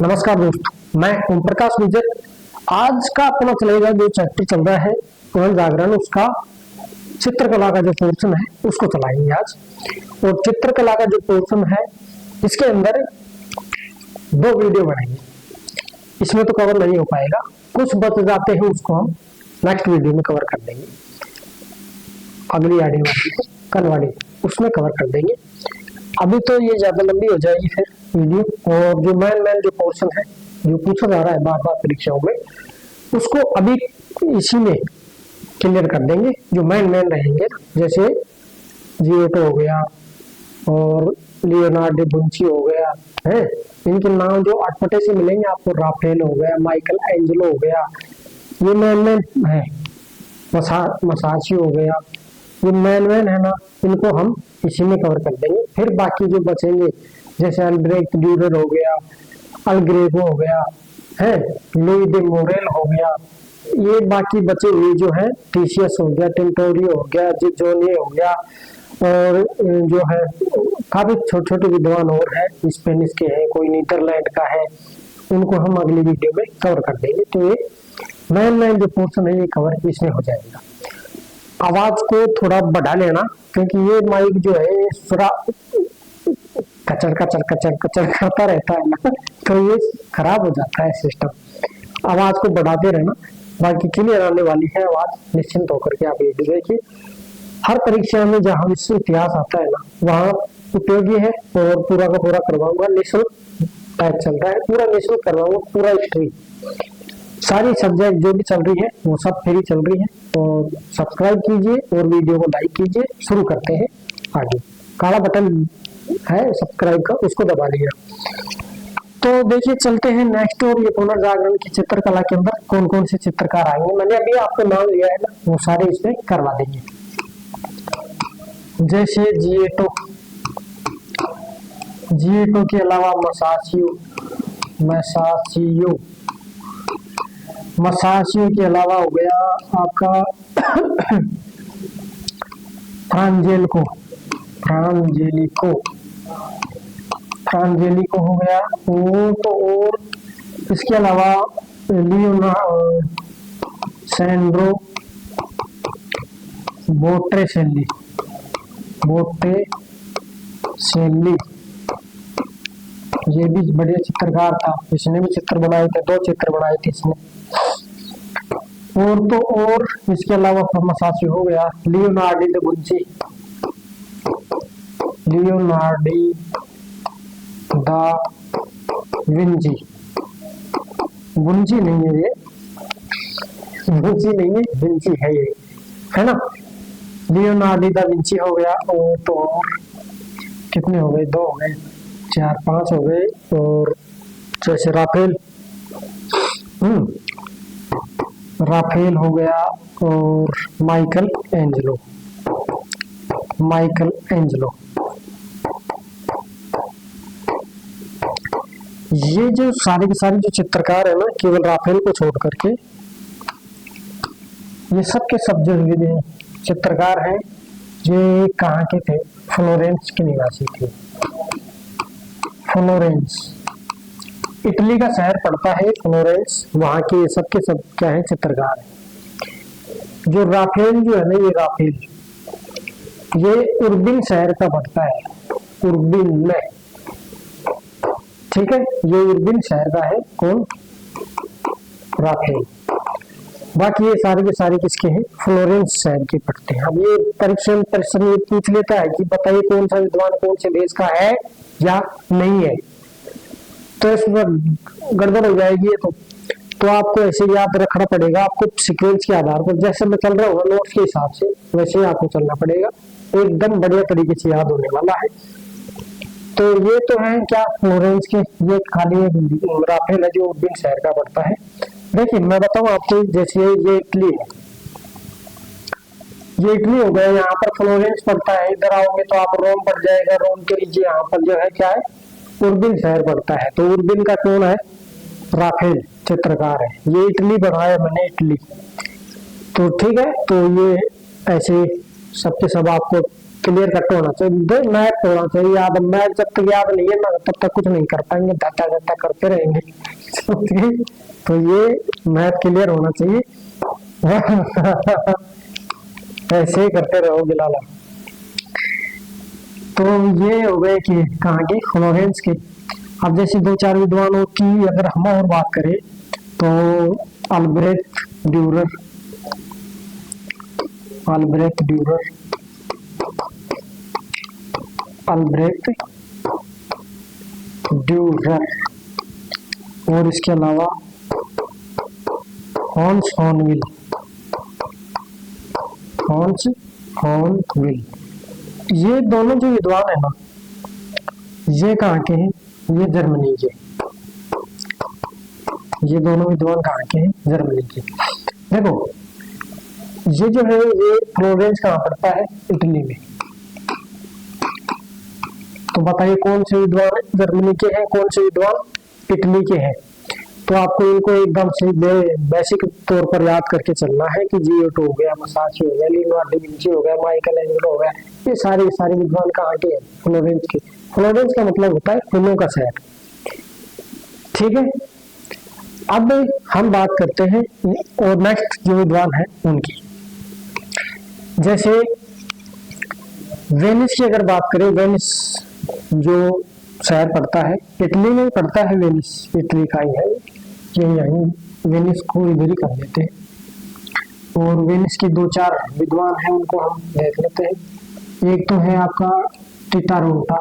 नमस्कार दोस्तों, मैं ओम प्रकाश विजय। आज का अपना चलेगा जो चैप्टर चल रहा है पुनर्जागरण, उसका चित्रकला का जो पोर्शन है उसको चलाएंगे आज। और चित्रकला का जो पोर्शन है इसके अंदर 2 वीडियो बनाएंगे। इसमें तो कवर नहीं हो पाएगा, कुछ बच जाते हैं उसको हम नेक्स्ट वीडियो में कवर कर देंगे। अगली ऑडियो वाली कल वाली उसमें कवर कर देंगे। अभी तो ये ज्यादा लंबी हो जाएगी फिर वीडियो। और जो मेन जो पोर्शन है जो पूछा जा रहा है बार बार परीक्षाओं में, उसको अभी इसी में क्लियर कर देंगे। जो मेन रहेंगे जैसे जीएटो हो गया और लियोनार्डो दा विंची हो गया है, इनके नाम जो अटपटे से मिलेंगे आपको, राफेल हो गया, माइकल एंजेलो हो गया, ये मेन है, मसाची हो गया, ये मेन है ना, इनको हम इसी में कवर कर देंगे। फिर बाकी जो बचेंगे जैसे अल्ब्रेक्ट ड्यूरर हो गया, अल्ग्रेवो हो गया है, लुई दे मोरेल हो गया, ये बाकी बचे हुए जो है टीसीएस हो गया, टिंटोरी हो गया, जिजोनी हो गया, और जो है काफी छोटे छोटे विद्वान और है, स्पेनिश के हैं, कोई नीदरलैंड का है, उनको हम अगली वीडियो में कवर कर देंगे। तो ये मेन जो पोर्शन है ये कवर इसमें हो जाएगा। आवाज को थोड़ा बढ़ा लेना क्योंकि ये माइक जो है थोड़ा कचर करता रहता है ना, तो ये खराब हो जाता है सिस्टम। आवाज को बढ़ाते रहना, बाकी क्लियर आने वाली है आवाज, निश्चिंत होकर के आप ये देखिए। हर परीक्षा में जहाँ विश्व इतिहास आता है ना वहाँ उपयोगी है और पूरा का पूरा करवाऊंगा। निःशुल्क टाइप चल रहा है, पूरा निःशुल्क करवाऊंगा, पूरा हिस्ट्री सारी सब्जेक्ट जो भी चल रही है वो सब फ्री चल रही है। और सब्सक्राइब कीजिए और वीडियो को लाइक कीजिए। शुरू करते हैं आगे। काला बटन है सब्सक्राइब का, उसको दबा लीजिए। तो देखिए चलते हैं नेक्स्ट। और ये पुनर्जागरण की चित्रकला के अंदर कौन कौन से चित्रकार आएंगे, मैंने अभी आपको नाम लिया है ना, वो सारे इसमें करवा देंगे। जैसे जिएटो के अलावा मसाशियो के अलावा हो गया आपका फ्रांजेलिको हो गया। और इसके अलावा सैंड्रो बोट्टिसेल्ली ये भी बढ़िया चित्रकार था, इसने भी चित्र बनाए थे, 2 चित्र बनाए थे इसने। और इसके अलावा मसाची हो गया, लियोनार्डो दा विंची, विंची नहीं है ये, विंची है ये, है ना। लियोनार्डो दा विंची हो गया। और तो और कितने हो गए, 2 हो गए, 4 5 हो गए। और जैसे राफेल हो गया और माइकल एंजेलो। ये जो सारे के सारे जो चित्रकार है ना, केवल राफेल को छोड़ करके ये सब के सब जो चित्रकार हैं ये कहाँ के थे, फ्लोरेंस के निवासी थे। फ्लोरेंस इटली का शहर पड़ता है फ्लोरेंस, वहाँ के सब के सब क्या है, चित्रकार है। जो राफेल जो है ना, ये राफेल ये उर्बिन शहर का पड़ता है, उर्बिन में, ठीक है, ये उर्बिन शहर का है। कौन? राफेल। बाकी ये सारे के सारे किसके हैं, फ्लोरेंस शहर के पड़ते हैं। अब ये परीक्षा में पूछ लेता है कि बताइए कौन सा विद्वान कौन से देश का है या नहीं है, तो इसमें गड़बड़ हो जाएगी। तो आपको ऐसे याद रखना पड़ेगा, आपको सीक्वेंस के आधार पर, जैसे मैं चल रहा हूँ नोट्स के हिसाब से वैसे ही आपको चलना पड़ेगा, एकदम बढ़िया तरीके से याद होने वाला है। तो ये तो है क्या, फ्लोरेंस के, ये खाली राफेल है जो उर्बिन शहर का पड़ता है। देखिए मैं बताऊं आपको, जैसे ये इटली है, ये इटली हो गया, यहाँ पर फ्लोरेंस पड़ता है। इधर आओगे तो आप रोम पड़ जाएगा, रोम के नीचे यहाँ पर जो है क्या है, उर्बिन शहर पड़ता है। तो उर्बिन का कौन है, राफेल चित्रकार है। ये इटली बनाया मैंने, इटली। तो ठीक है, तो ये ऐसे सबके सब आपको क्लियर कट होना चाहिए, मैथ होना चाहिए याद। मैथ जब तक याद नहीं है ना तब तक कुछ नहीं कर पाएंगे, डाटा डाटा करते रहेंगे। तो ये मैथ क्लियर होना चाहिए। ऐसे ही करते रहो बिलाला। तो ये हो गए कि कहाँ के, फ्लोरेंस के। अब जैसे दो चार विद्वानों की अगर हम और बात करें तो Albrecht Dürer, Albrecht Dürer, Albrecht Dürer, और इसके अलावा हॉन्स हॉर्नविल, हॉन्स हॉर्नविल। ये दोनों जो विद्वान है ना, ये कहाँ के हैं? ये जर्मनी के। ये दोनों विद्वान कहाँ के हैं? जर्मनी के। देखो ये जो है ये फ्लोरेंस कहाँ पड़ता है? इटली में। तो बताइए कौन से विद्वान जर्मनी के हैं, कौन से विद्वान इटली के हैं? तो आपको इनको एकदम से बेसिक तौर पर याद करके चलना है कि जियोटो हो गया, मसाची हो गया, लियोनार्डो दा विंची हो गया, माइकल एंजेलो हो गया, ये सारे विद्वान कहाँ के हैं? फ्लोरेंस के। फ्लोरेंस का मतलब होता है फूलों का शहर। ठीक है, अब हम बात करते हैं और नेक्स्ट जो विद्वान है उनकी। जैसे वेनिस की अगर बात करें, वेनिस जो शहर पड़ता है इटली में पड़ता है, वेनिस इटली का ही है, ये यही वेनिस को इधर ही कर देते हैं। और वेनिस की दो चार विद्वान हैं उनको हम देख लेते हैं। एक तो है आपका टिटारोंटा,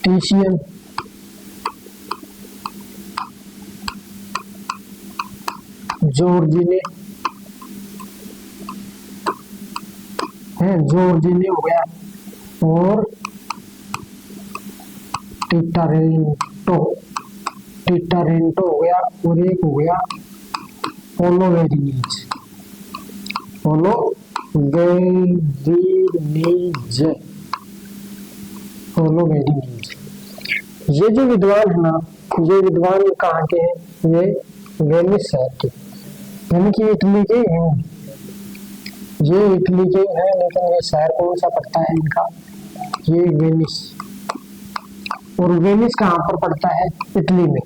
टीशियन, जॉर्जिने है, जॉर्जिने हो गया, और टिटारेंटो, टिटारेंटो हो गया, और एक हो गया ओलोवेरिनीज, ओलोवेरिनीज, ओलोवेरिनीज। ये जो विद्वान है ना, ये विद्वान कहाँ के हैं? ये वेनिस शहर के, यानी कि इटली के हैं। ये इटली के हैं, लेकिन ये शहर कौन सा पड़ता है इनका? ये वेनिस। और वेनिस कहाँ पर पड़ता है? इटली में।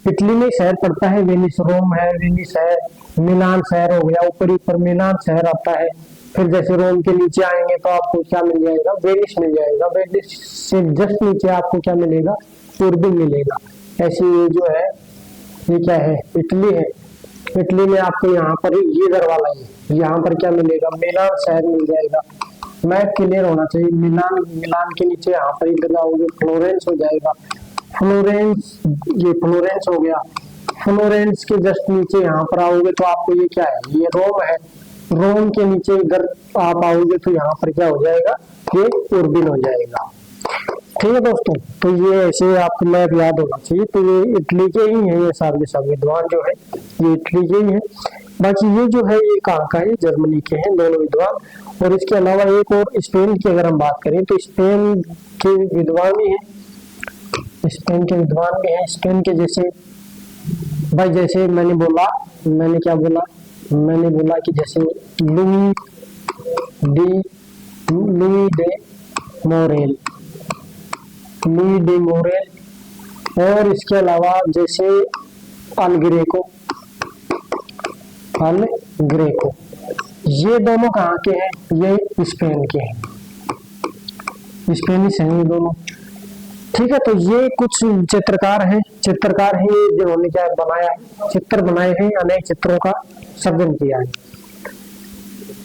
इटली में शहर पड़ता है वेनिस। रोम है, वेनिस है, मिलान शहर हो गया, ऊपर ऊपर मिलान शहर आता है। फिर जैसे रोम के नीचे आएंगे तो आपको क्या मिल जाएगा? वेनिस मिल जाएगा। वेनिस से जस्ट नीचे आपको क्या मिलेगा? उर्दू मिलेगा। ऐसे ये जो है ये क्या है? इटली है। इटली में आपको यहाँ पर ये इधर वाला है, यहाँ पर क्या मिलेगा? मिलान शहर मिल जाएगा। मैप क्लियर होना चाहिए। मिलान, मिलान के नीचे यहाँ पर इधर आओगे फ्लोरेंस हो जाएगा। फ्लोरेंस, ये फ्लोरेंस हो गया। फ्लोरेंस के जस्ट नीचे यहाँ पर आओगे तो आपको ये क्या है? ये रोम है। रोम के नीचे इधर आप आओगे तो यहाँ पर क्या हो जाएगा? ये उर्बिन हो जाएगा। ठीक है दोस्तों, तो ये ऐसे आपको मैप याद होना चाहिए। तो ये इटली के ही हैं, ये सारे सब विद्वान जो है ये इटली के ही हैं। बाकी ये जो है ये कहाँ का है? जर्मनी के हैं दोनों विद्वान। और इसके अलावा एक और स्पेन की अगर हम बात करें तो स्पेन के विद्वान भी हैं, स्पेन के विद्वान भी हैं। स्पेन के जैसे भाई, जैसे मैंने बोला, मैंने क्या बोला? मैंने बोला कि जैसे Louis day Morel, Louis day Morel, और इसके अलावा जैसे अल ग्रेको, अल ग्रेको, ये दोनों कहाँ के हैं? ये स्पेन के हैं, स्पेनिश हैं ये दोनों। ठीक है, तो ये कुछ चित्रकार हैं, चित्रकार हैं ये जिन्होंने क्या बनाया है? चित्र बनाए हैं, अनेक चित्रों का सर्जन किया है।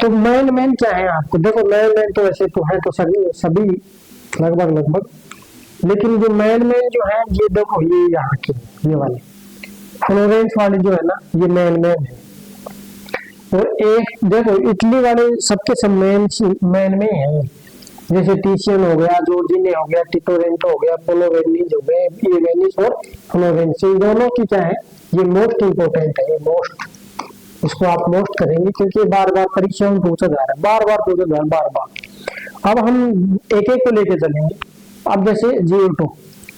तो मैन क्या है? आपको देखो, मैन तो वैसे तो है तो सभी लगभग, लेकिन जो मैन जो है ये देखो, ये यहाँ के, ये वाले फ्लोरेंस वाले जो है ना, ये मैन है। और एक देखो इटली वाले सबके सब मैन में है, जैसे टीशियन हो गया, जॉर्जिने हो गया, टिटोरेंटो हो गया, पोलोवेनिज हो गए, ये वेनिस और फ्लोरेंस, इन दोनों की क्या है? ये मोस्ट इंपोर्टेंट है। ये मोस्ट, इसको आप मोस्ट करेंगे क्योंकि बार बार परीक्षा में पूछा जा रहा है, बार बार पूछा जा रहा है, बार बार। अब हम एक एक को लेके चलेंगे। अब जैसे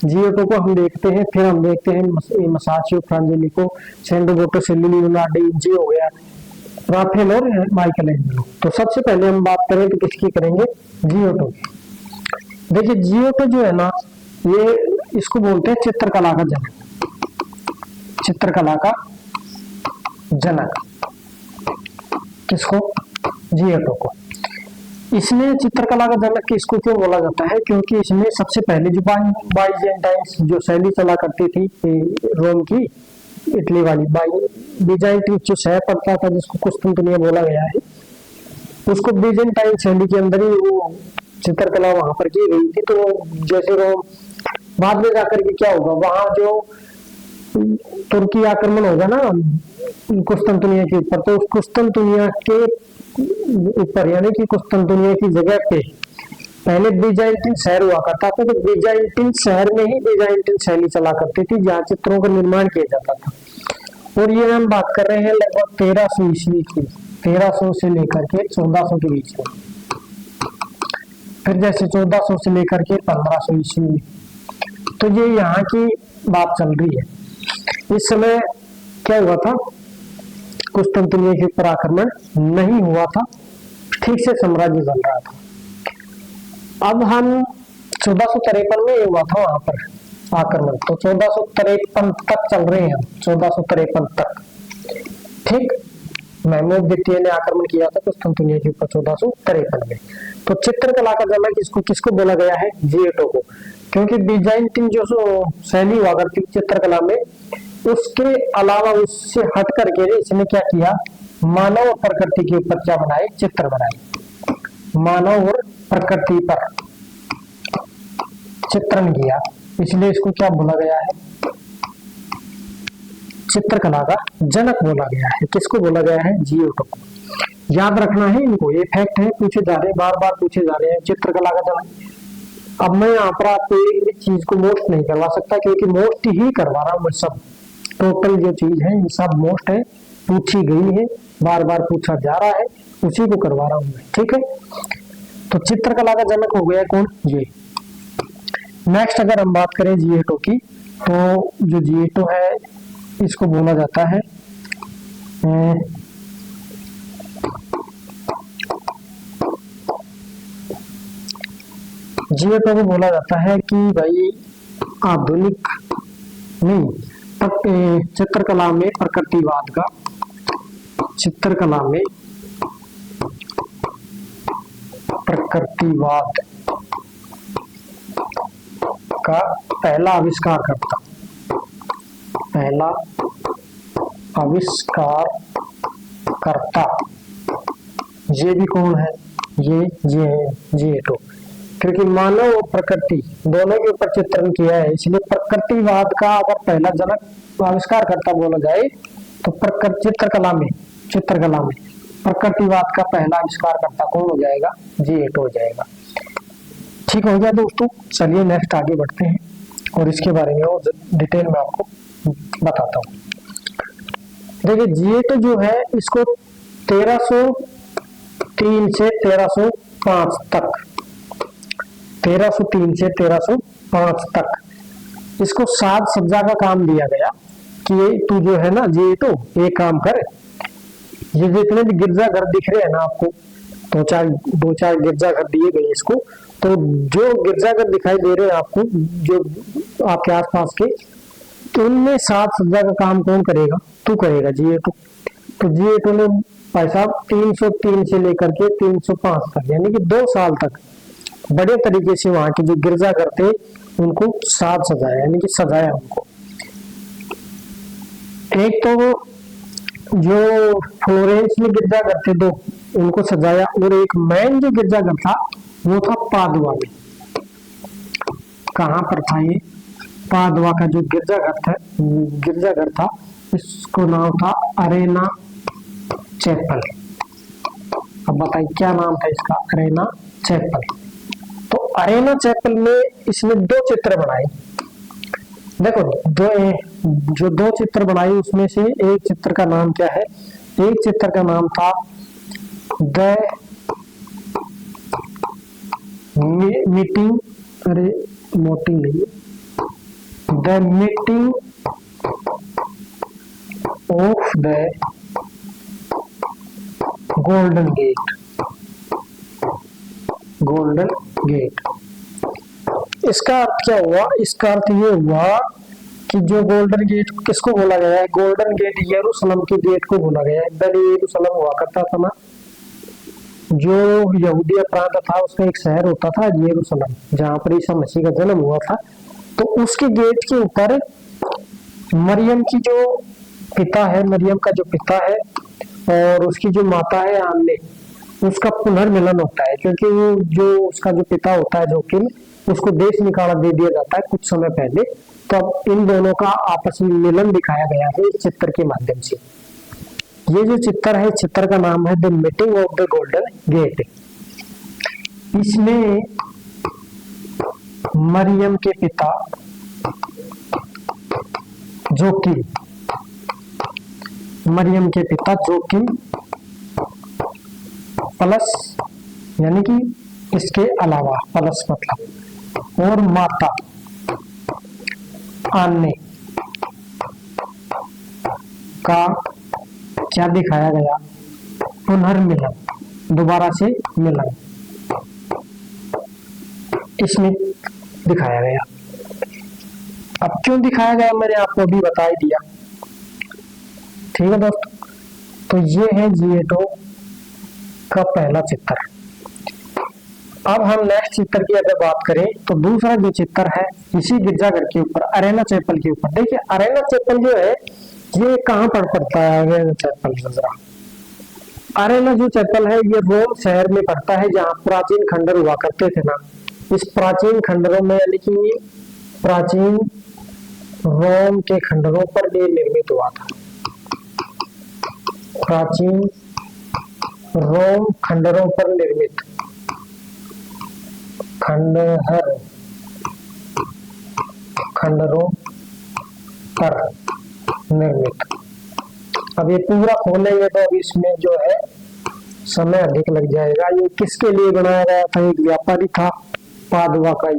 Giotto को हम देखते हैं, फिर हम देखते हैं मसाचियो फ्रांजेलिको, सेंडो सेल्युलो, लियोनार्डो विंची हो गया, राफेल और माइकल एंजेलो। तो सबसे पहले हम बात करें तो किसकी करेंगे, Giotto की। देखिए Giotto जो है ना, ये इसको बोलते हैं चित्रकला का जनक, चित्रकला का जनक। किसको, Giotto को। इसने चित्रकला का जनक किसको क्यों बोला जाता है, क्योंकि इसने सबसे पहले जो बाइजेंटाइन्स जो शैली चला करती थी रोम की, इटली वाली बीजाइंटिन जो शहर पड़ता था जिसको कुस्तुंतनिया बोला गया है, उसको बीजेंटाइन शैली के अंदर ही वो चित्रकला वहां पर की गई थी। तो जैसे रोम बाद में जाकर के क्या होगा, वहां जो तुर्की आक्रमण होगा ना कुस्तुंतनिया के ऊपर, तो उस कुस्तुंतनिया के ऊपर यानी कि कुस्तुंतनिया की जगह पे पहले बीजाइंटिन शहर हुआ करता था, तो बीजाइंटिन शहर में ही बीजाइंटिन शैली चला करती थी जहाँ चित्रों का निर्माण किया जाता था। और ये हम बात कर रहे हैं लगभग 1300 ईस्वी की, 1300 से लेकर के 1400 के बीच में। फिर जैसे 1400 से लेकर के 1500 ईस्वी में, तो ये यहाँ की बात चल रही है। इस समय क्या हुआ था, कुस्तुंतनिया के ऊपर आक्रमण नहीं हुआ था, ठीक से साम्राज्य बन रहा था। अब हम 1453 में हुआ था वहां पर आक्रमण, तो 1453 तक चल रहे हैं, 1453 तक। ठीक, महमूद द्वितीय ने आक्रमण किया था कुस्तुंतनिया के ऊपर 1453 में। तो चित्रकला का जनक इसको किसको बोला गया है, Giotto को, क्योंकि बीजाइंटिन जो शैली हुआ करती चित्रकला में, उसके अलावा उससे हट करके इसने क्या किया, मानव और प्रकृति के ऊपर क्या बनाए, चित्र बनाए, मानव और प्रकृति पर चित्रण किया, इसलिए इसको क्या बोला गया है, चित्रकला का जनक बोला गया है। किसको बोला गया है, Giotto को। याद रखना है इनको, ये फैक्ट है, पूछे जा रहे हैं, बार बार पूछे जा रहे हैं, चित्रकला का जनक। अब मैं यहाँ पर आपको एक भी चीज को मोस्ट नहीं करवा सकता, क्योंकि मोस्ट ही करवा रहा हूँ मैं सब, टोटल जो चीज है ये सब मोस्ट है, पूछी गई है, बार बार पूछा जा रहा है, उसी को करवा रहा हूं मैं। ठीक है, तो चित्रकला का जनक हो गया कौन, ये। नेक्स्ट अगर हम बात करें Giotto की, तो जो Giotto है इसको बोला जाता है Giotto को बोला जाता है कि भाई आधुनिक नहीं, चित्रकला में प्रकृतिवाद का, चित्रकला में प्रकृतिवाद का पहला आविष्कार करता, पहला आविष्कार करता ये भी कौन है, ये है Giotto। क्योंकि मानव और प्रकृति दोनों के ऊपर चित्रण किया है, इसलिए प्रकृतिवाद का अगर पहला जनक आविष्कार करता बोला जाए तो चित्रकला में प्रकृतिवाद का पहला आविष्कार करता कौन हो जाएगा, Giotto हो जाएगा। ठीक हो गया दोस्तों, चलिए नेक्स्ट आगे बढ़ते हैं और इसके बारे में और डिटेल में आपको बताता हूँ। देखिए Giotto जो है इसको 1303 से 1305 तक, 1303 से 1305 तक इसको साज सज्जा का काम दिया गया कि तू जो है ना Giotto एक काम कर, ये जितने भी गिरजाघर दिख रहे हैं ना आपको, दो चार गिरजाघर दिए गए इसको, तो जो गिरजाघर दिखाई दे रहे हैं आपको जो आपके आसपास के, तो उनमें साज सज्जा का काम कौन करेगा, तू करेगा Giotto। तो Giotto ने भाई साहब 303 से लेकर के 305 तक यानी कि 2 साल तक बड़े तरीके से वहां के जो गिरजाघर थे उनको साज सजाया, यानी कि सजाया उनको। एक तो जो फ्लोरेंस में गिरजाघर थे 2, उनको सजाया, और एक मेन जो गिरजाघर था वो था पादुआ में। कहाँ पर था ये, पादुआ का जो गिरजाघर था इसको नाम था अरेना चैपल। अब बताइए क्या नाम था इसका, अरेना चैपल। तो अरेना चैपल में इसने 2 चित्र बनाए। देखो जो 2 चित्र बनाए उसमें से एक चित्र का नाम क्या है, एक चित्र का नाम था द मीटिंग मोटिंग नहीं, the meeting of the golden gate, golden gate. इसका अर्थ क्या हुआ? इसका अर्थ ये हुआ कि जो गोल्डन गेट किसको बोला गया है? गोल्डन गेट यरूशलेम के गेट को बोला गया है। इधर यरूशलेम हुआ करता था ना, जो यहूदिया प्रांत था, उसका एक शहर होता था यरूशलेम, जहां पर ईसा मसीह का जन्म हुआ था। तो उसके गेट के ऊपर मरियम की जो पिता है, मरियम का जो पिता है और उसकी जो माता है आमने, उसका पुनर्मिलन होता है, क्योंकि वो जो उसका जो पिता होता है जोकिम, उसको देश निकाला दे दिया जाता है कुछ समय पहले। तो अब इन दोनों का आपस में मिलन दिखाया गया है इस चित्र के माध्यम से। ये जो चित्र है, चित्र का नाम है the meeting of the golden gate. इसमें मरियम के पिता जोकिम, मरियम के पिता जोकिम प्लस, यानी कि इसके अलावा, प्लस मतलब, और माता आने का क्या दिखाया गया? पुनर्मिलन, दोबारा से मिलन इसमें दिखाया गया। अब क्यों दिखाया गया मैंने आपको अभी बता ही दिया, ठीक है दोस्तों। तो ये है G8O का पहला चित्र। अब हम नेक्स्ट चित्र की अगर बात करें तो दूसरा जो चित्र है इसी गिरजाघर के ऊपर, अरेना चैपल के ऊपर। देखिए अरेना चैपल जो है ये कहाँ पर पड़ता है? अरेना चैपल जरा, अरेना जो चैपल है ये रोम शहर में पड़ता है, जहाँ प्राचीन खंडर हुआ करते थे ना। इस प्राचीन खंडरों में, यानी कि प्राचीन रोम के खंडरों पर ये निर्मित हुआ था। प्राचीन रोम खंडरों पर निर्मित, खंडहर, खंडरों पर निर्मित। अब ये पूरा खोलेंगे तो अब इसमें जो है समय अधिक लग जाएगा। ये किसके लिए बनाया गया था? एक व्यापारी था पादवा का ही।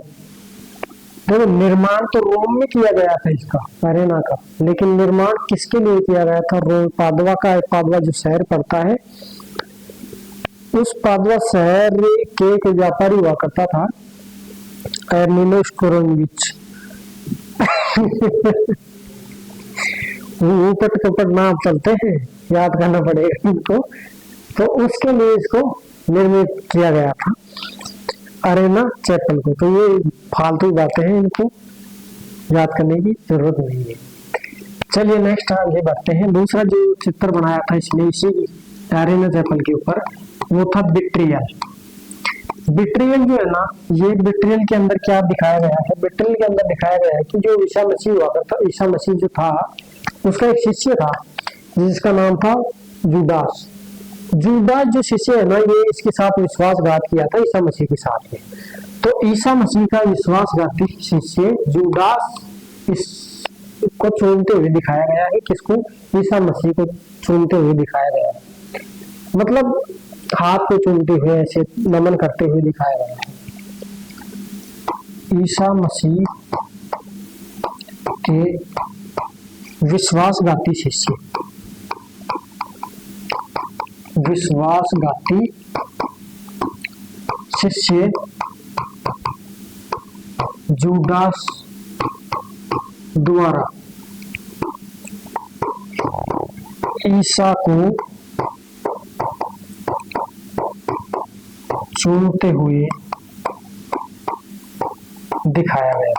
देखो निर्माण तो रोम में किया गया था इसका, अरेना का, लेकिन निर्माण किसके लिए किया गया था? रोम, पादवा का। पादवा जो शहर पड़ता है, उस पादवा शहर के एक व्यापारी हुआ करता था, एर्मिनोस कोरोनविच। ऊपट कपट नाम चलते हैं, याद करना पड़ेगा इनको। तो उसके लिए इसको निर्मित किया गया था, अरेना चैपल को। तो ये फालतू बातें हैं, इनको याद करने की जरूरत नहीं है। चलिए नेक्स्ट आगे बढ़ते हैं। दूसरा जो चित्र बनाया था इसने इसी अरेना चैपल के ऊपर, वो था बिट्रियल। बिट्रियल जो है ना, ये बिट्रियल के अंदर क्या दिखाया गया है? बिट्रियल के अंदर दिखाया गया है कि जो ईसा मसीह हुआ करता, ईसा मसीह जो था उसका एक शिष्य था जिसका नाम था जूदास। जूदास जो शिष्य है ना, ये इसके साथ विश्वासघात किया था ईसा मसीह के साथ में। तो ईसा मसीह का विश्वासघाती शिष्य जूदास इसको चूमते हुए दिखाया गया है। किसको? ईसा मसीह को चूमते हुए दिखाया गया है, मतलब हाथ को चूमते हुए ऐसे नमन करते हुए दिखाया गया है। ईसा मसीह के विश्वासघाती शिष्य, विश्वासघाती शिष्य जूदास द्वारा ईसा को चूमते हुए दिखाया गया,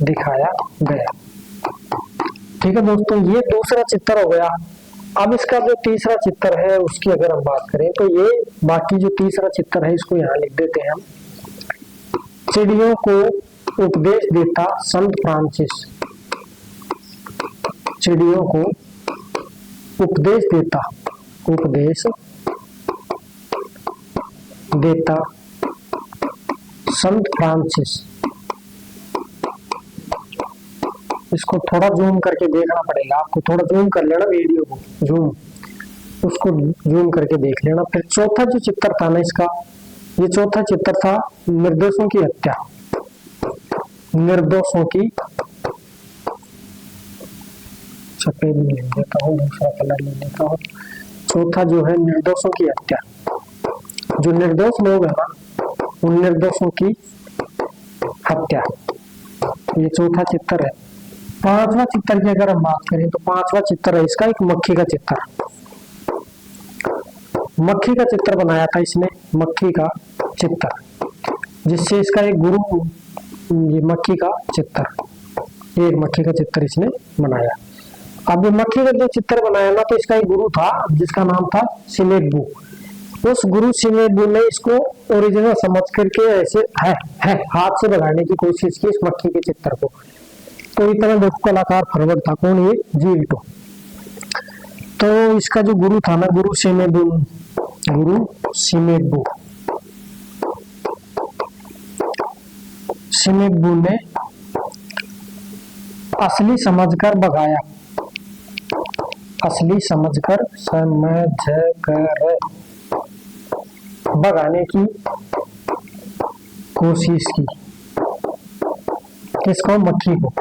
दिखाया गया। ठीक है दोस्तों, ये दूसरा चित्र हो गया। अब इसका जो तीसरा चित्र है उसकी अगर हम बात करें तो ये बाकी जो तीसरा चित्र है इसको यहाँ लिख देते हैं हम। चिड़ियों को उपदेश देता संत फ्रांसिस, चिड़ियों को उपदेश देता, उपदेश देता संत फ्रांसिस। इसको थोड़ा जूम करके देखना पड़ेगा आपको, थोड़ा जूम कर लेना वीडियो को, जूम, उसको जूम करके देख लेना। फिर चौथा जो चित्र था ना इसका, ये चौथा चित्र था निर्दोषों की हत्या, निर्दोषों की, सफेद ले लेता हूँ, दूसरा कलर ले लेता हूँ। चौथा जो है निर्दोषों की हत्या, जो निर्दोष लोग है ना उन निर्दोषों की हत्या, ये चौथा चित्र है। पांचवा चित्र की अगर हम बात करें तो पांचवा चित्र है इसका एक मक्खी का चित्र। मक्खी का चित्र बनाया था इसने, मक्खी का चित्र, जिससे इसका एक गुरु, ये मक्खी का चित्र, एक मक्खी का चित्र इसने बनाया। अब ये मक्खी का जो चित्र बनाया ना तो इसका एक गुरु था जिसका नाम था सिमेबू। उस गुरु सिमेबू ने इसको ओरिजिनल समझ करके ऐसे है हाथ से बनाने की कोशिश की इस मक्खी के चित्र को। तो इतना देखो कलाकार फॉरवर्ड था, कौन, ये जीविटो। तो इसका जो गुरु था ना, गुरु सिमेबू, गुरु सिमेबू, सिमेबू ने असली समझकर भगाया, असली समझकर भगाने की कोशिश की, किसको, मक्खी को।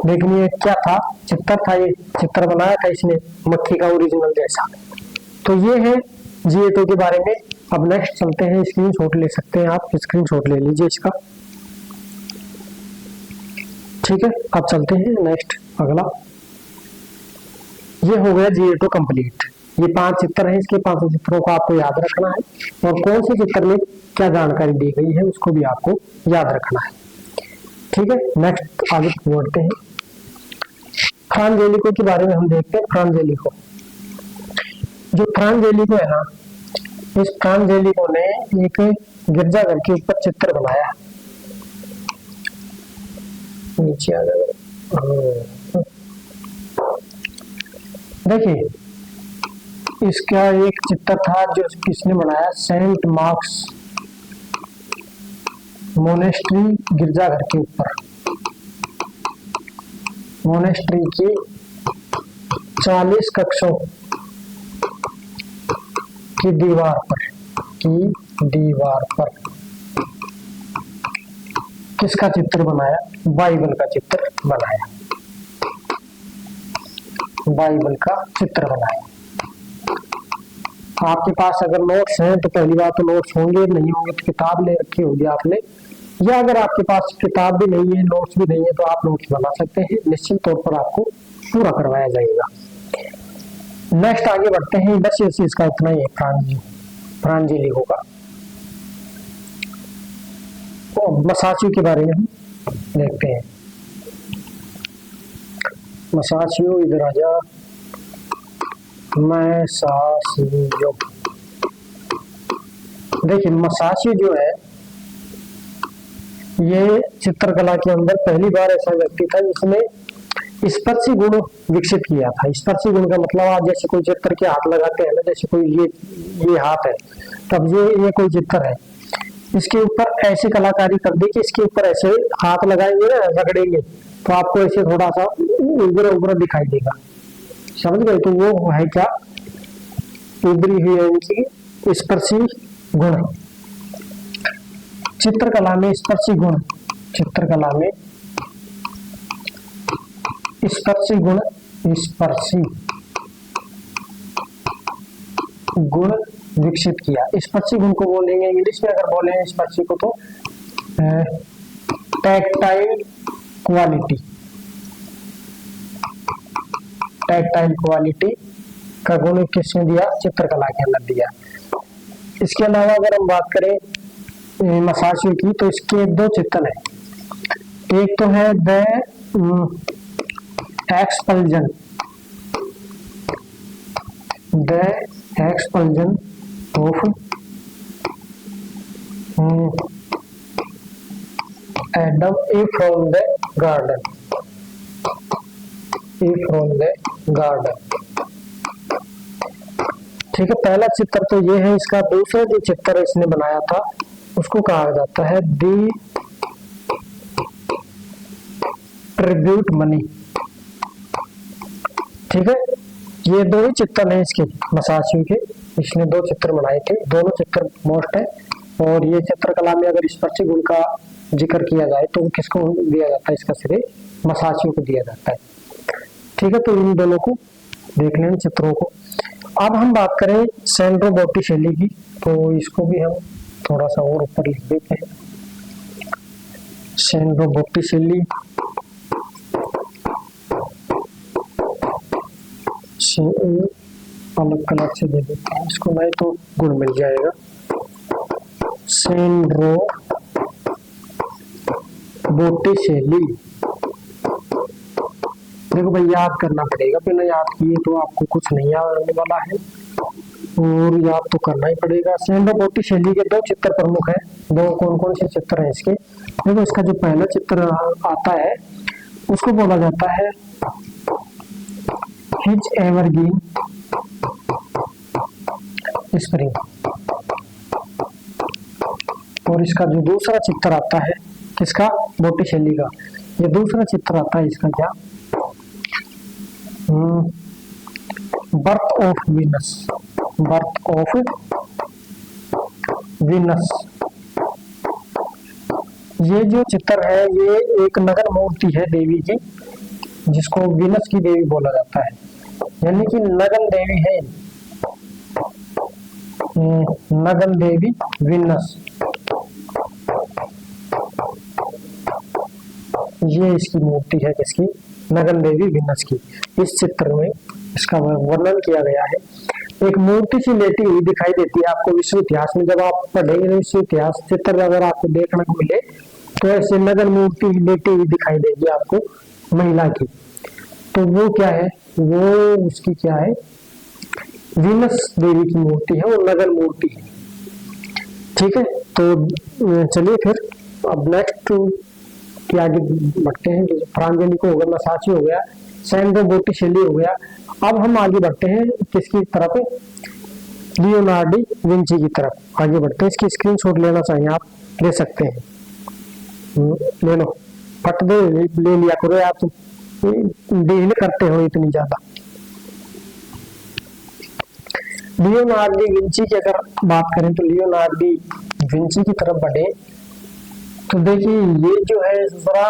लेकिन ये क्या था, चित्र था, ये चित्र बनाया था इसने मक्खी का ओरिजिनल जैसा। तो ये है जीएटो के बारे में। अब नेक्स्ट चलते हैं, स्क्रीनशॉट ले सकते हैं आप, स्क्रीनशॉट ले लीजिए इसका, ठीक है। अब चलते हैं नेक्स्ट, अगला। ये हो गया जीएटो कंप्लीट। ये 5 चित्र हैं, इसके 5 चित्रों को आपको याद रखना है और कौन से चित्र में क्या जानकारी दी गई है उसको भी आपको याद रखना है, ठीक है। नेक्स्ट आगे बढ़ते हैं। फ्रांजेलिको के बारे में हम देखते हैं। फ्रांजेलिको, जो फ्रांजेलिको है ना, इस फ्रांजेलिको ने एक गिरजाघर के ऊपर चित्र बनाया। नीचे आ जाए, देखिए इसका एक चित्र था जो किसने बनाया, सेंट मार्क्स मोनेस्ट्री गिरजाघर के ऊपर, मोनेस्ट्री की 40 कक्षों की दीवार पर किसका चित्र बनाया, बाइबल का चित्र बनाया, बाइबल का चित्र बनाया। आपके पास अगर नोट्स हैं तो पहली बात तो नोट्स होंगे, नहीं होंगे तो किताब ले रखी होगी आपने, या अगर आपके पास किताब भी नहीं है, नोट्स भी नहीं है, तो आप नोट्स बना सकते हैं, निश्चित तौर पर आपको पूरा करवाया जाएगा। नेक्स्ट आगे बढ़ते हैं। बस इसका इतना ही है फ्रांजेलिको का। मसाचियो के बारे में हम देखते हैं। मसाचियो, इधर आ जा, मसाचियो, देखिए मसाचियो जो है ये चित्रकला के अंदर पहली बार ऐसा व्यक्ति था जिसने स्पर्शी गुण विकसित किया था। स्पर्शी गुण का मतलब आप जैसे कोई चित्र के हाथ लगाते हैं ना, जैसे कोई ये हाथ है, तब ये कोई चित्र है, इसके ऊपर ऐसे कलाकारी कर दी कि इसके ऊपर ऐसे हाथ लगाएंगे ना, रगड़ेंगे तो आपको ऐसे थोड़ा सा उभरा उभरा दिखाई देगा, समझ गए। तो वो है क्या, उभरी हुई है इनकी स्पर्शी गुण। चित्रकला में स्पर्शी गुण, चित्रकला में स्पर्शी गुण, स्पर्शी गुण विकसित किया। स्पर्शी गुण को बोलेंगे इंग्लिश में, अगर बोलेंगे स्पर्शी को तो टैक्टाइल क्वालिटी, टैक्टाइल क्वालिटी का गुण किसने दिया, चित्रकला के अंदर दिया। इसके अलावा अगर हम बात करें मसाचियो की, तो इसके 2 चित्र हैं। एक तो है the expulsion, the expulsion of Adam A from the garden, A from the garden, ठीक है। पहला चित्र तो ये है इसका। दूसरा जो चित्र इसने बनाया था उसको कहा जाता है दी ट्रिब्यूट मनी, ठीक है। ये 2 ही चित्र हैं इसके, मसाचियो के। इसने 2 चित्र बनाए थे, दोनों चित्र मोस्ट है। और ये चित्रकला में अगर स्पर्शी गुण का जिक्र किया जाए तो किसको दिया जाता है, इसका श्रेय मसाचियो को दिया जाता है। ठीक है, तो इन दोनों को देख लें चित्रों को। अब हम बात करें सैंड्रो बॉटिशेली की, तो इसको भी हम थोड़ा सा और ऊपर लिख देते हैं। सैंड्रो बॉटिशेली अलग कलर से दे देता हूँ इसको, नहीं तो गुण मिल जाएगा। सैंड्रो बॉटिशेली, देखो भाई याद करना पड़ेगा, बिना याद किए तो आपको कुछ नहीं आने वाला है, और याद तो करना ही पड़ेगा। सैंड्रो बॉटिशेली के दो चित्र प्रमुख हैं। दो कौन कौन से चित्र हैं इसके? देखो, इसका जो पहला चित्र आता है उसको बोला जाता है हिज एवरग्रीन स्प्रिंग, और इसका जो दूसरा चित्र आता है किसका? बॉटिशेली का। ये दूसरा चित्र आता है इसका क्या? Birth of Venus, birth of Venus. ये जो चित्र है ये एक नगर मूर्ति है देवी की, जिसको वीनस की देवी बोला जाता है, यानी कि नगन देवी है, नगन देवी वीनस। ये इसकी मूर्ति है किसकी? नगन देवी वीनस की। इस चित्र में इसका वर्णन किया गया है। एक मूर्ति सी लेटी हुई दिखाई देती है आपको विश्व इतिहास में। जब आप पढ़ेंगे विश्व इतिहास चित्र अगर आपको देखने को मिले तो ऐसे नगन मूर्ति लेटी हुई दिखाई देगी आपको महिला की। तो वो क्या है? वो उसकी क्या है? वीनस देवी की मूर्ति है, वो नगन मूर्ति है। ठीक है, तो चलिए फिर अब नेक्स्ट के आगे बढ़ते हैं। फ्रांजेली को हो गया, मसाची हो गया, सैंड्रो बॉटिशेली हो गया। अब हम आगे बढ़ते हैं किसकी तरफ? लियोनार्डो विंची की तरफ आगे बढ़ते हैं। इसकी स्क्रीनशॉट लेना चाहिए आप, ले सकते हैं, ले लो, फट दे, ले लिया करो आप, डील करते हो इतनी ज्यादा। लियोनार्डो विंची की अगर बात करें तो लियोनार्डो विंची की तरफ बढ़े तो देखिए ये जो है दूसरा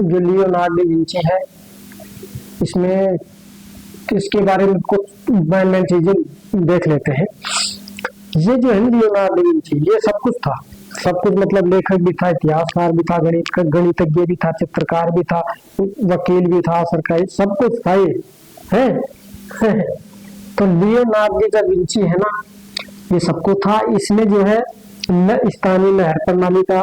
जो लियोनार्डो विंची है, इसमें इसके बारे में कुछ मेन चीजें देख लेते हैं। ये जो है लियोनार्डो विंची, ये सब कुछ था, सब कुछ मतलब लेखक भी था, इतिहासकार भी था, गणितज्ञ भी था, चित्रकार भी था, वकील भी था, सरकारी सब कुछ था ये है। तो लियोनार्डो दा विंची है ना, ये सब कुछ था। इसने जो है स्थानीय नहर प्रणाली का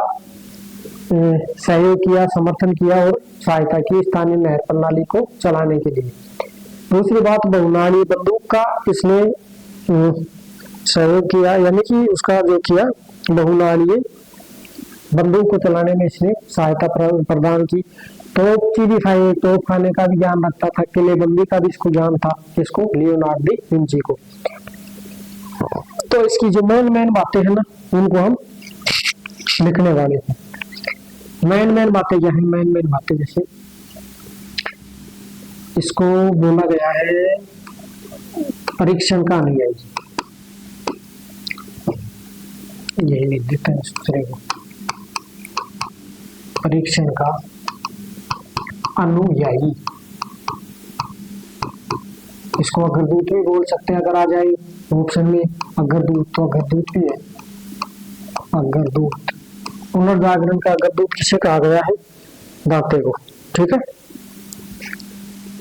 सहयोग किया, समर्थन किया और सहायता की स्थानीय नहर प्रणाली को चलाने के लिए। दूसरी बात, बहुनाली बंदूक का इसने सहयोग किया, यानी कि उसका जो किया बहुनालीय बंदूक को चलाने में इसने सहायता प्रदान की। तोप की भी तोप खाने का भी ज्ञान रखता था, किलेबंदी का भी इसको ज्ञान था, किसको? लियोनार्डो विंची को। तो इसकी जो मेन बातें हैं ना, उनको हम लिखने वाले हैं। मेन बातें क्या है? मेन बातें जैसे इसको बोला गया है परीक्षण का अनुयायी, यही लिख देते हैं दूसरे को, परीक्षण का अनुयायी। इसको अग्रदूत भी बोल सकते हैं अगर आ जाए ऑप्शन में अग्रदूत, तो अग्रदूत भी है, अग्रदूत। पुनर्जागरण का अग्रदूत किसे कहा गया है? दांते को। ठीक है,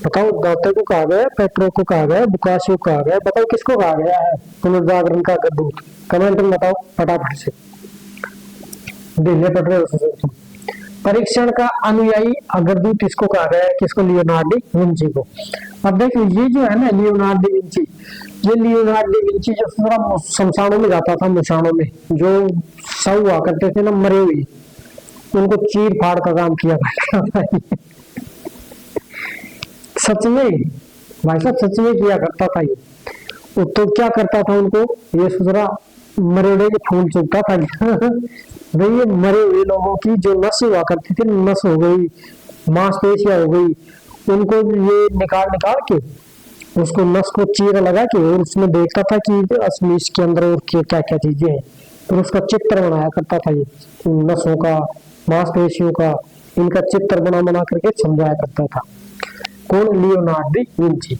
बताओ दांते को कहा गया, पेट्रो को कहा गया, बुकासियो को कहा गया, बताओ किसको कहा गया है पुनर्जागरण का अग्रदूत? कमेंट में बताओ फटाफट से, दिल्ली पढ़ रहे हो। परीक्षण का अनुयायी अग्रदूत इसको कहा गया है, किसको? लियोनार्डो विंची को। अब देखिए ये जो है ना लियोनार्डो विंची, ये लियोनार्डो विंची जो शमशानों में जाता था, मशानों में जो शव हुआ करते थे ना मरे हुए, उनको चीर फाड़ का काम किया करता था। सच में भाई साहब, सच में किया करता था ये। तो क्या करता था उनको? ये सुधरा मरेड़े के फूल चुगता था। भाई ये मरे हुए लोगों की जो नस हुआ करती थी, नस हो गई, मांसपेशियां हो गई, उनको ये निकाल के उसको नस को चीरा लगा के और उसमें देखता था कि असली इसके अंदर और क्या क्या चीजें हैं। फिर उसका चित्र बनाया करता था, ये नसों का, मांसपेशियों का, इनका चित्र बना बना करके समझाया करता था। कौन? Leonardo da Vinci.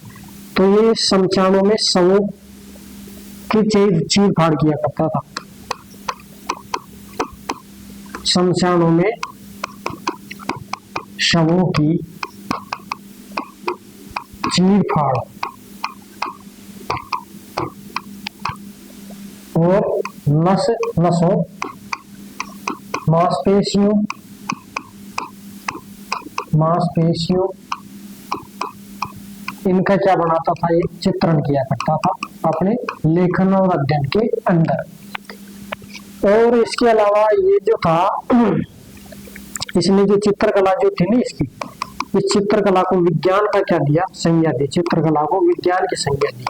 तो ये शमशानों में शवों की चीर फाड़ किया करता था। शमशानों में शवों की चीर फाड़ और नसों, मांसपेशियों इनका क्या बनाता था? ये चित्रण किया करता था अपने लेखन और अध्ययन के अंदर। और इसके अलावा ये जो था, इसने जो चित्रकला जो थी ना इसकी, इस चित्रकला को विज्ञान का क्या दिया? संज्ञा दी। चित्रकला को विज्ञान की संज्ञा दी,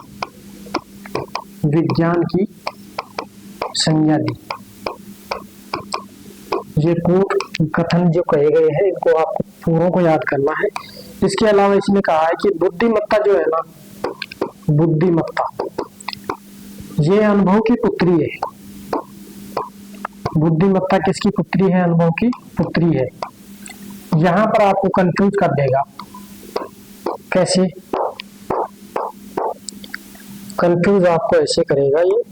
विज्ञान की संज्ञा दी। ये कूट कथन जो कहे गए हैं इनको आपको पूरों को याद करना है। इसके अलावा इसने कहा है कि बुद्धिमत्ता जो है ना, बुद्धिमत्ता ये अनुभव की पुत्री है। बुद्धिमत्ता किसकी पुत्री है? अनुभव की पुत्री है। यहां पर आपको कंफ्यूज कर देगा। कैसे कंफ्यूज आपको ऐसे करेगा, ये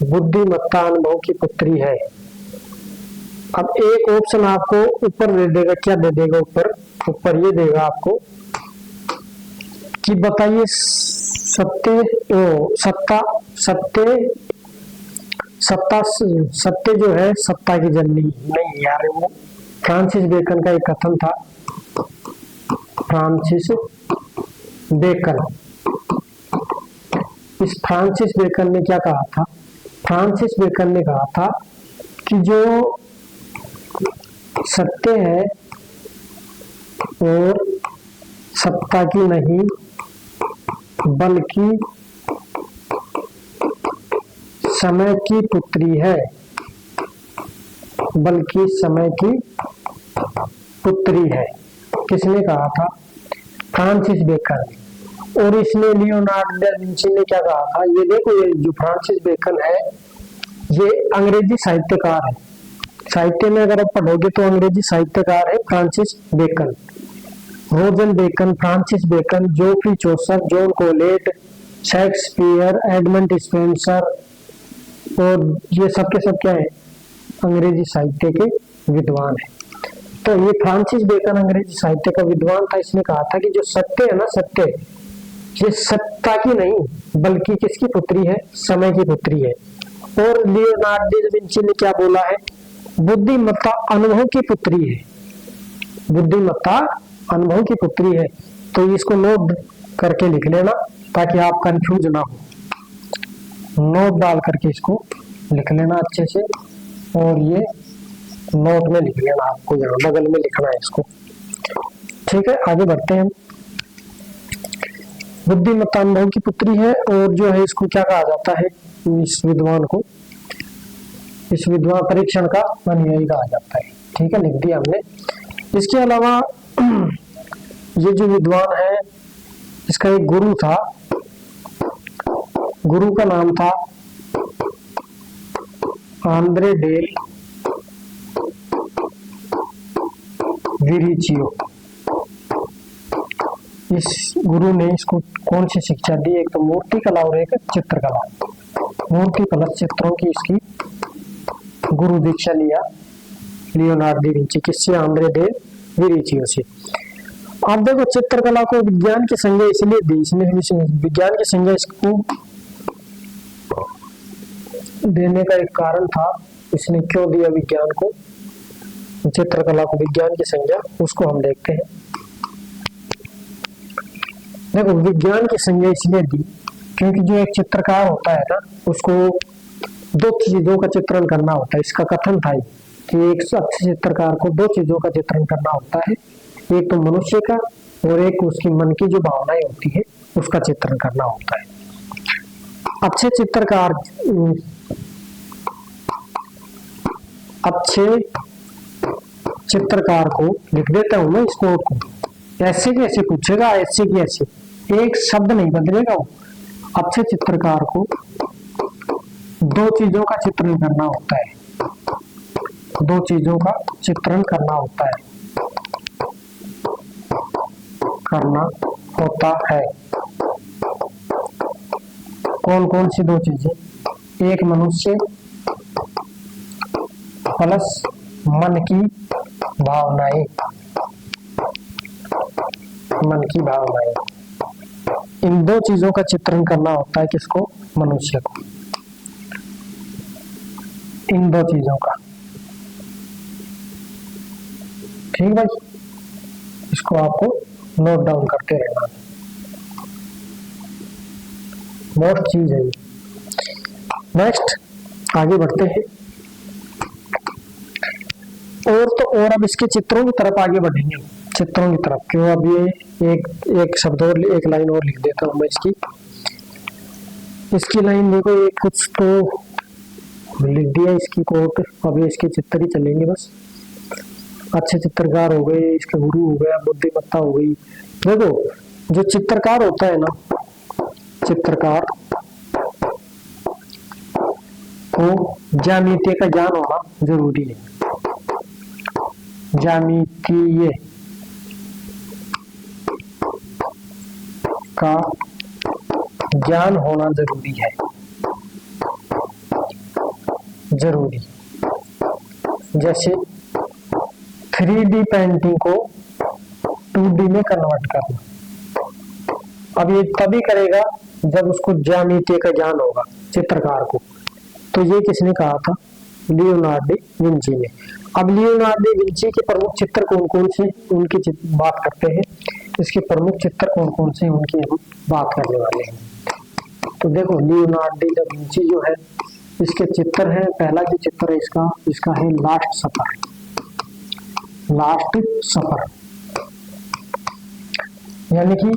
बुद्धिमत्ता अनुभव की पुत्री है। अब एक ऑप्शन आपको ऊपर दे देगा, क्या दे देगा? ऊपर ये देगा आपको कि बताइए सत्य जो है सत्ता की जननी नहीं यार, वो फ्रांसिस बेकन का एक कथन था। फ्रांसिस बेकन, इस फ्रांसिस बेकन ने क्या कहा था? फ्रांसिस बेकन ने कहा था कि जो सत्य है और सत्ता की नहीं बल्कि समय की पुत्री है, बल्कि समय की पुत्री है। किसने कहा था? फ्रांसिस बेकन ने। और इसने लियोनार्डो दा विंची ने क्या कहा था? ये देखो, ये जो फ्रांसिस बेकन है ये अंग्रेजी साहित्यकार है। साहित्य में अगर आप पढ़ोगे तो अंग्रेजी साहित्यकार है Francis Bacon. Roger Bacon, Francis Bacon, Geoffrey Chaucer, John Colet, Shakespeare, Edmund Spenser, और ये सब के सब क्या है? अंग्रेजी साहित्य के विद्वान है। तो ये फ्रांसिस बेकन अंग्रेजी साहित्य का विद्वान था। इसने कहा था कि जो सत्य है ना, सत्य ये सत्ता की नहीं बल्कि किसकी पुत्री है? समय की पुत्री है। और लियोनार्डो दा विंची ने क्या बोला है? बुद्धिमत्ता अनुभव की पुत्री है, बुद्धिमत्ता अनुभव की पुत्री है। तो इसको नोट करके लिख लेना ताकि आप कंफ्यूज ना हो। नोट डाल करके इसको लिख लेना अच्छे से, और ये नोट में लिख लेना, आपको यहाँ बगल में लिखना है इसको। ठीक है, आगे बढ़ते हैं। बुद्धिमत्ता अनुभव की पुत्री है, और जो है इसको क्या कहा जाता है? इस विद्वान को, इस विद्वान परीक्षण का अनुयायी कहा जाता है। ठीक है, लिख दिया हमने। इसके अलावा ये जो विद्वान है इसका एक गुरु था, गुरु का नाम था आंद्रे डेल विरिचियो। इस गुरु ने इसको कौन सी शिक्षा दी? एक तो मूर्ति कला और एक चित्रकला। मूर्ति कला चित्रों की इसकी गुरु दीक्षा लिया लियोनार्डो दा विंची। किससे? आंद्रे डेल विरिचियो से। आप देखो, चित्रकला को विज्ञान की संज्ञा इसलिए दी, इसने विज्ञान की संज्ञा इसको देने का एक कारण था। इसने क्यों दिया विज्ञान को, चित्रकला को विज्ञान की संज्ञा, उसको हम देखते हैं। देखो, विज्ञान की संज्ञा इसलिए दी क्योंकि जो एक चित्रकार होता है ना, उसको दो चीजों का चित्रण करना होता है। इसका कथन था कि एक अच्छे चित्रकार को दो चीजों का चित्रण करना होता है, एक तो मनुष्य का और एक उसकी मन की जो भावनाएं होती है उसका चित्रण करना होता है। अच्छे चित्रकार को लिख देता हूं मैं इस कोड को। ऐसे कैसे पूछेगा? ऐसे की ऐसे, एक शब्द नहीं बदलेगा वो। अच्छे चित्रकार को दो चीजों का चित्रण करना होता है, दो चीजों का चित्रण करना होता है, करना होता है। कौन कौन सी दो चीजें? एक मनुष्य प्लस मन की भावनाएं, मन की भावनाएं, इन दो चीजों का चित्रण करना होता है। किसको? मनुष्य को। इन दो चीजों का। ठीक भाई, इसको आपको नोट डाउन करते रहना, मोस्ट चीज है। नेक्स्ट आगे बढ़ते हैं। और तो और अब इसके चित्रों की तरफ आगे बढ़ेंगे, चित्रों की तरफ। क्यों? अब ये एक शब्द और, एक लाइन और लिख देता हूं मैं इसकी लाइन देखो, ये कुछ तो लिख दिया इसकी कोट। अभी इसके चित्र ही चलेंगे बस। अच्छे चित्रकार हो गए, इसके गुरु हो गया, बुद्धिमत्ता हो गई। देखो जो चित्रकार होता है ना, चित्रकार को ज्यामिति का ज्ञान होना जरूरी है। ज्यामितीय का ज्ञान होना जरूरी है, जरूरी। जैसे 3D पेंटिंग को 2D में कन्वर्ट करना, अब ये तभी करेगा जब उसको ज्यामिति का ज्ञान होगा चित्रकार को। तो ये किसने कहा था? लियोनार्डो विंची ने। अब लियोनार्डो विंची के प्रमुख चित्र कौन कौन से, उनकी बात करते हैं। इसके प्रमुख चित्र कौन कौन से, उनकी हम बात करने वाले हैं। तो देखो लियोनार्डो विंची जो है, इसके चित्र है, पहला जो चित्र है इसका है लास्ट सफर। लास्ट सफर यानी कि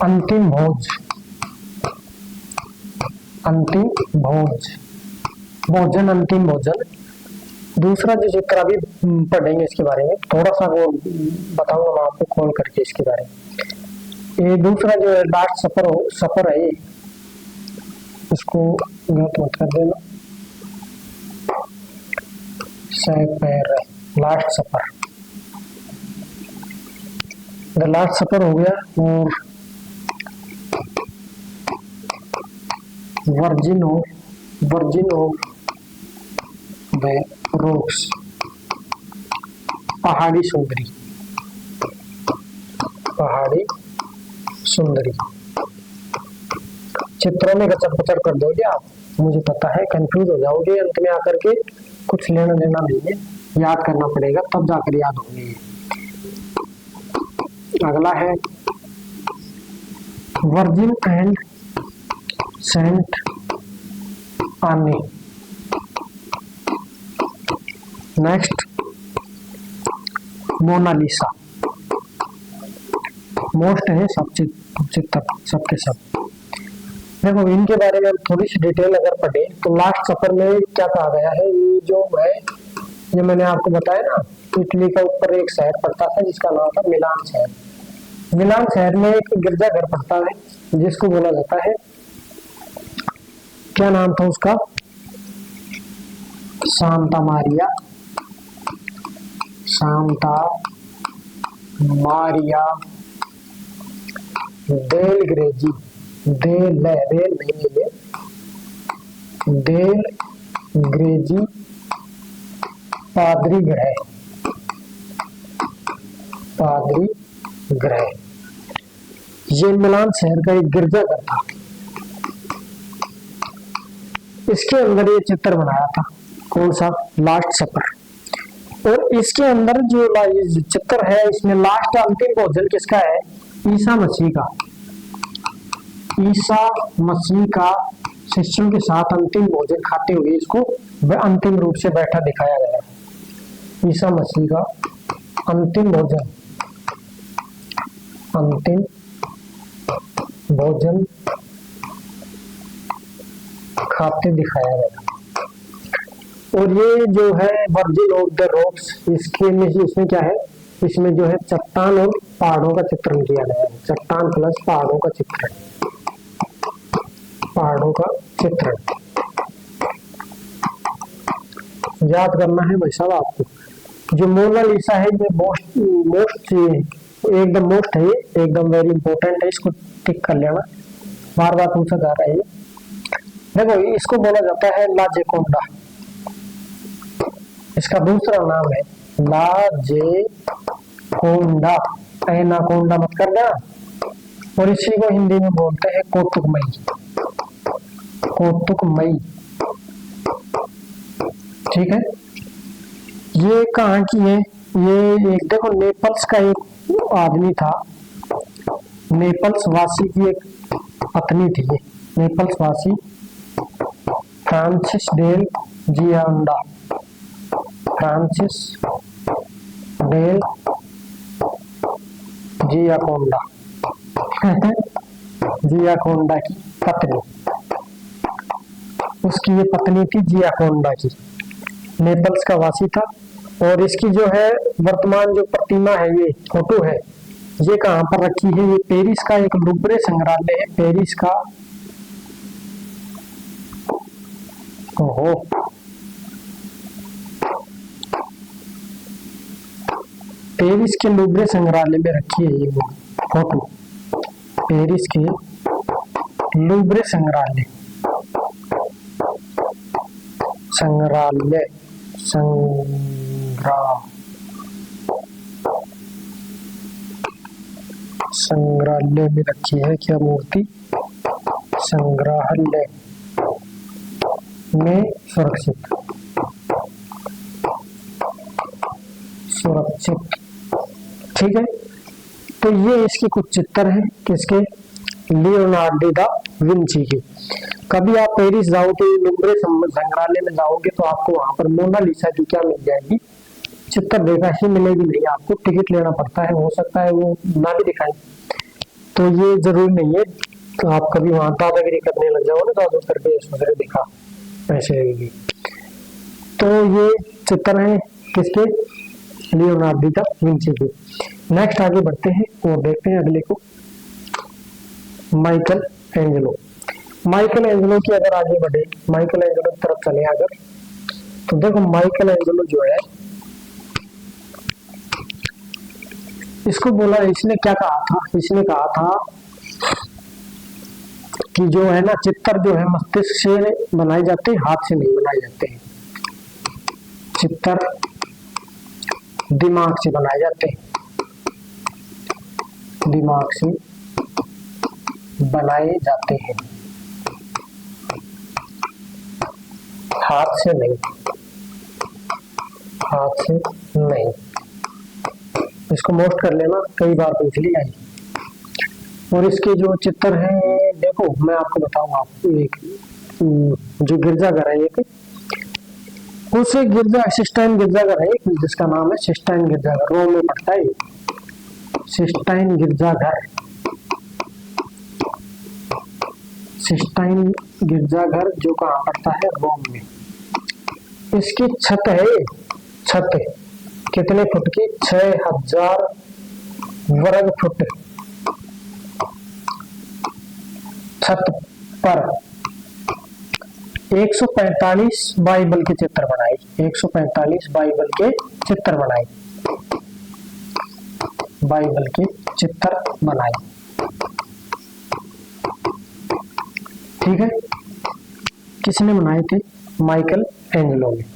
अंतिम भोज, अंतिम भोज, भोजन, अंतिम भोजन। दूसरा जो चित्र अभी पढ़ेंगे इसके बारे में, थोड़ा सा वो बताऊंगा मैं आपको कॉल करके इसके बारे में। ये दूसरा जो है लास्ट सफर है, इसको गलत मत कर देना, सफर, लास्ट सफर, द लास्ट सफर हो गया। और वर्जिन ऑफ द रॉक्स, पहाड़ी सुंदरी, पहाड़ी सुंदरी। चित्रों में कचर पचर कर दोगे आप, मुझे पता है कंफ्यूज हो जाओगे अंत में आकर के, कुछ लेना देना नहीं है, याद करना पड़ेगा तब जाकर याद होंगे। अगला है virgin and saint Anne. Next Mona Lisa. Most है सब चित्र, सबके सब। देखो इनके बारे में थोड़ी सी डिटेल अगर पढ़े तो लास्ट सफर में क्या कहा गया है, ये जो है, जो मैंने आपको बताया ना, इटली का ऊपर एक शहर पड़ता था जिसका नाम था मिलान शहर। मिलान शहर में एक गिरजाघर पड़ता है जिसको बोला जाता है, क्या नाम था उसका? Santa Maria, Santa Maria del Grazie, del नहीं है, डेल ग्रेजी पादरी ग्रह, पादरी ग्रह। ये मिलान शहर का एक गिरजाघर था, इसके अंदर ये चित्र बनाया था। कौन सा? लास्ट सफर। और इसके अंदर जो चित्र है, इसमें लास्ट अंतिम भोजन किसका है? ईसा मसीह का। ईसा मसीह का शिष्यों के साथ अंतिम भोजन खाते हुए इसको अंतिम रूप से बैठा दिखाया गया है। ईसा मसीह का अंतिम भोजन, अंतिम भोजन खाते दिखाया गया। और ये जो है वर्जिन ऑफ द रॉक्स, इसमें क्या है? इसमें जो है चट्टान और पहाड़ों का चित्रण किया गया है। चट्टान प्लस पहाड़ों का चित्रण, पहाड़ों का चित्रण। याद करना है भाई साहब आपको। जो मोनालिसा है ये मोस्ट मोस्ट एकदम मोस्ट है, एकदम वेरी इंपॉर्टेंट है, इसको टिक कर लेना, बार बार पूछा जा रहा है। देखो इसको बोला जाता है ला जोकोंडा, इसका दूसरा नाम है ला जोकोंडा, एनाकोंडा मत कर देना। और इसी को हिंदी में बोलते हैं कौतुकमयी, कौतुकमयी, ठीक है। ये कहाँ की है, ये एक देखो नेपल्स का एक आदमी था, नेपल्स वासी की एक पत्नी थी, ये नेपल्स वासी फ्रांसिस डेल जियांडा, फ्रांसिस डेल जियाकोंडा जियाकोंडा की पत्नी, उसकी ये पत्नी थी जियाकोंडा की, नेपल्स का वासी था। और इसकी जो है वर्तमान जो प्रतिमा है, ये फोटो है, ये कहाँ पर रखी है, ये पेरिस का एक लुब्रे संग्रहालय है, पेरिस का, ओहो पेरिस के लुब्रे संग्रहालय में रखी है ये फोटो, पेरिस के लुब्रे संग्रहालय, संग्रहालय संग्रहालय में रखी है क्या मूर्ति, संग्रहालय में सुरक्षित, सुरक्षित, ठीक है। तो ये इसके कुछ चित्र हैं, किसके, लियोनार्डो दा विंची के। कभी आप पेरिस जाओगे, लुब्रे संग्रहालय में जाओगे तो आपको वहां पर मोनालिसा की क्या मिल जाएगी, चित्र देखा ही मिलेगी नहीं, आपको टिकट लेना पड़ता है, हो सकता है वो ना भी दिखाए, तो ये जरूरी नहीं है। तो आप कभी वहां दादागिरी करने लग जाओ ना, दादा करके दूसरे दिखा पैसे लगेगी। तो ये चित्र है किसके, लियोनार्डो दा विंची के। नेक्स्ट आगे बढ़ते हैं और देखते हैं अगले को, माइकल एंजेलो। माइकल एंजेलो की अगर आगे बढ़े, माइकल एंजेलो की तरफ चले अगर, तो देखो माइकल एंजेलो जो है, इसको बोला, इसने क्या कहा था, इसने कहा था कि जो है ना चित्र जो है मस्तिष्क से बनाए जाते हैं, हाथ से नहीं बनाए जाते हैं, चित्र दिमाग से बनाए जाते हैं, दिमाग से बनाए जाते हैं, हाथ से नहीं, हाथ से नहीं, इसको मोस्ट कर लेना, कई बार पूछ लिया है। और इसके जो चित्र हैं, देखो मैं आपको बताऊंगा, आपको एक जो गिरजाघर है एक, उस गिरजा सिस्टाइन गिरजाघर है एक, जिसका नाम है सिस्टाइन गिरजाघर, रोम में पड़ता है, सिस्टाइन गिरजाघर, सिस्टाइन गिरजाघर जो कहाँ पड़ता है, रोम में। इसकी छत है, छत कितने फुट की, 6000 वर्ग फुट छत पर 145 बाइबल के चित्र बनाए, 145 बाइबल के चित्र बनाए, बाइबल के चित्र बनाए, ठीक है। किसने बनाए थे, माइकल एंजेलो ने।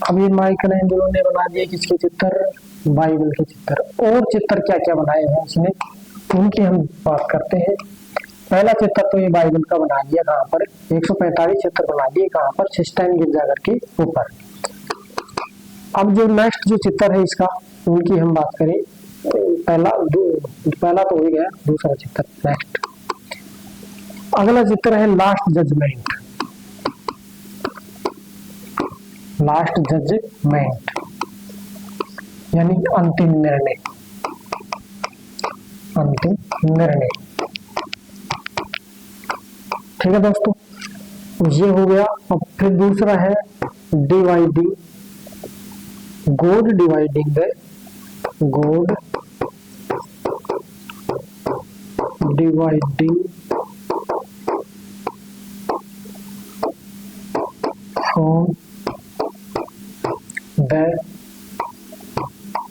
अब ये माइकल एंजेलो ने बना दिए किसके चित्र, बाइबल के चित्र। और चित्र क्या क्या बनाए हैं उसने, उनकी हम बात करते हैं। पहला चित्र तो ये बाइबल का बना दिया, कहाँ पर 145 चित्र बना दिए, कहाँ पर, सिस्टाइन गिरजाघर के ऊपर। अब जो नेक्स्ट जो चित्र है इसका, उनकी हम बात करें, पहला तो हो गया, दूसरा चित्र नेक्स्ट, अगला चित्र है लास्ट जजमेंट, लास्ट जजमेंट यानी अंतिम निर्णय, अंतिम निर्णय, ठीक है दोस्तों, ये हो गया। अब फिर दूसरा है डिवाइडिंग, गॉड डिवाइडिंग है, God dividing from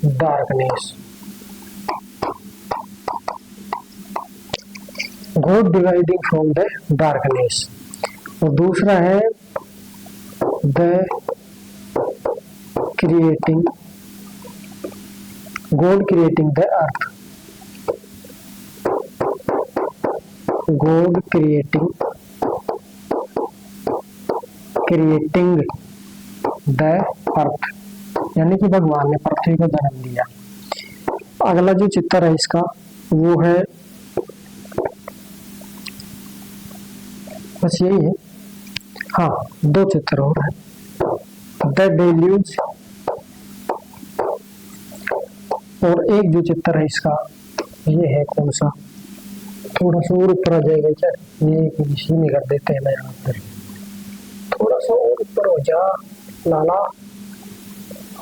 darkness. God dividing from the darkness. और दूसरा है the creating, God creating the earth, God creating the earth, यानी कि भगवान ने पृथ्वी को जन्म दिया। अगला जो चित्र है इसका वो है, बस यही है, हाँ 2 चित्र और है। द डेल्यूज, और एक जो चित्र है इसका ये है कौन सा, थोड़ा सा और ऊपर आ जाएगा क्या, ये इसी में कर देते हैं ना, यहाँ पर थोड़ा सा और ऊपर हो जा लाला,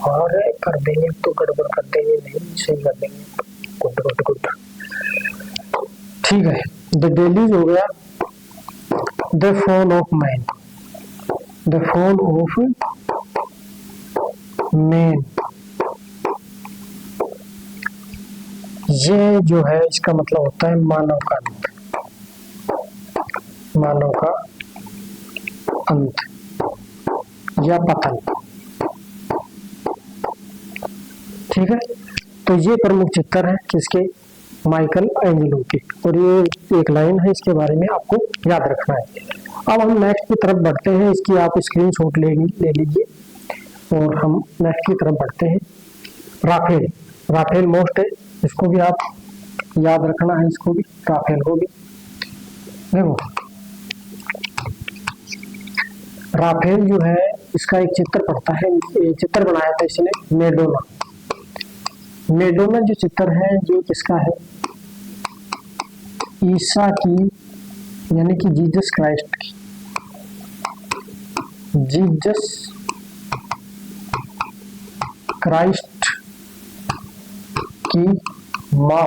और कर देंगे तो गड़बड़ कर देंगे, नहीं सही कर देंगे, गुड गुड गुड, ठीक है। द डेल्यूज हो गया। The fall of man, the fall of man, ये जो है इसका मतलब होता है मानव का अंत, मानव का अंत या पतन, ठीक है। तो ये प्रमुख चित्र है किसके, माइकल एंजेलो के, और ये एक लाइन है, इसके बारे में आपको याद रखना है। अब हम नेक्स्ट की तरफ बढ़ते हैं, इसकी आप स्क्रीनशॉट ले लीजिए और हम नेक्स्ट की तरफ बढ़ते हैं। राफेल, राफेल मोस्ट है, इसको भी आप याद रखना है, इसको भी, राफेल को भी। देखो राफेल जो है इसका एक चित्र पड़ता है, ये चित्र बनाया था इसने मेडोना। मेडोना जो चित्र है ये किसका है, ईसा की, यानी कि जीसस क्राइस्ट की, जीसस क्राइस्ट की माँ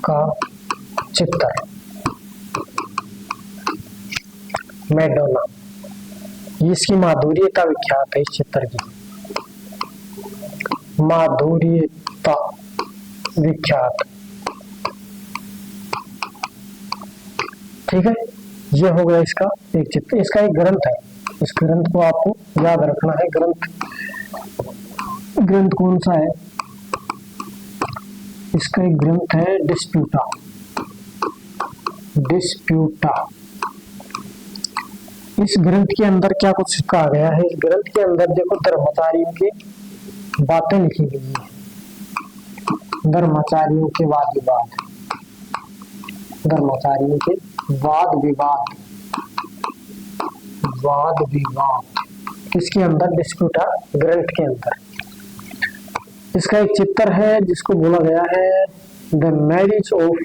का चित्र, मैडोना। इसकी माधुर्यता विख्यात है, इस चित्र की माधुर्यता विख्यात, ठीक है। ये हो गया इसका एक चित्र। इसका एक ग्रंथ है, इस ग्रंथ को आपको याद रखना है। ग्रंथ कौन सा है, इसका एक ग्रंथ है डिस्प्यूटा, डिस्प्यूटा। इस ग्रंथ के अंदर क्या कुछ कहा गया है, इस ग्रंथ के अंदर देखो धर्माचार्यों की बातें लिखी गई है, धर्माचार्यों के वाद विवाद, धर्माचार्यों के वाद विवाद, वाद विवाद किसके अंदर, डिस्प्यूटा ग्रंथ के अंदर। इसका एक चित्र है जिसको बोला गया है the marriage of